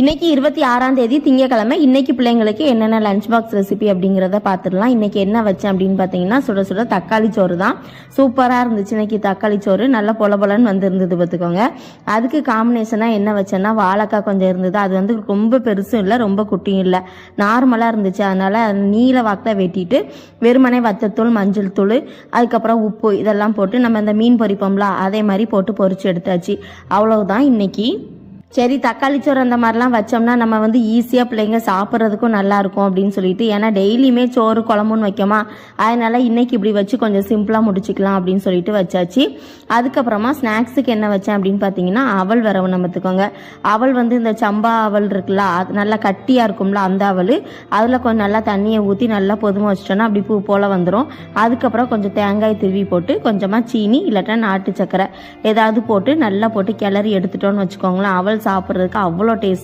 இன்னைக்கு 26ஆம் தேதி திங்கக்கிழமை. இன்னைக்கு பிள்ளைங்களுக்கு என்னென்ன லஞ்ச் பாக்ஸ் ரெசிபி அப்படிங்கிறத பார்த்துடலாம். இன்னைக்கு என்ன வச்சேன் அப்படின்னு பார்த்தீங்கன்னா, சுட சுட தக்காளி சோறு தான். சூப்பராக இருந்துச்சு. இன்னைக்கு தக்காளி சோறு நல்லா பொலன்னு வந்துருந்தது பார்த்துக்கோங்க. அதுக்கு காம்பினேஷனாக என்ன வச்சேன்னா, வாழைக்காய் கொஞ்சம் இருந்தது. அது வந்து ரொம்ப பெருசும் இல்லை, ரொம்ப குட்டியும் இல்லை, நார்மலாக இருந்துச்சு. அதனால நீல வாக்கில் வெட்டிட்டு வெறுமனே வத்தத்தூள், மஞ்சள் தூள், அதுக்கப்புறம் உப்பு இதெல்லாம் போட்டு நம்ம இந்த மீன் பொரிப்போம்ல அதே மாதிரி போட்டு பொரிச்சு எடுத்தாச்சு. அவ்வளவுதான் இன்னைக்கு. சரி, தக்காளி சோறு அந்த மாதிரிலாம் வச்சோம்னா நம்ம வந்து ஈஸியாக பிள்ளைங்க சாப்பிட்றதுக்கும் நல்லாயிருக்கும் அப்படின்னு சொல்லிட்டு, ஏன்னா டெய்லியுமே சோறு குழம்புன்னு வைக்கமா, அதனால் இன்றைக்கி இப்படி வச்சு கொஞ்சம் சிம்பிளாக முடிச்சிக்கலாம் அப்படின்னு சொல்லிட்டு வச்சாச்சு. அதுக்கப்புறமா ஸ்நாக்ஸுக்கு என்ன வச்சேன் அப்படின்னு பார்த்தீங்கன்னா, அவல் வரவு நம்மத்துக்கோங்க. அவல் வந்து இந்த சம்பா அவல் இருக்குல்ல, அது நல்லா கட்டியாக இருக்கும்ல, அந்த அவல். அதில் கொஞ்சம் நல்லா தண்ணியை ஊற்றி நல்லா பொதுமை வச்சிட்டோன்னா அப்படி பூ போல் வந்துடும். அதுக்கப்புறம் கொஞ்சம் தேங்காய் திருவி போட்டு கொஞ்சமாக சீனி இல்லாட்டா நாட்டு சக்கரை ஏதாவது போட்டு நல்லா போட்டு கிளறி எடுத்துட்டோன்னு வச்சுக்கோங்களேன். அவல் சாப்பிட்றதுக்கு அவ்வளோ டேஸ்ட்.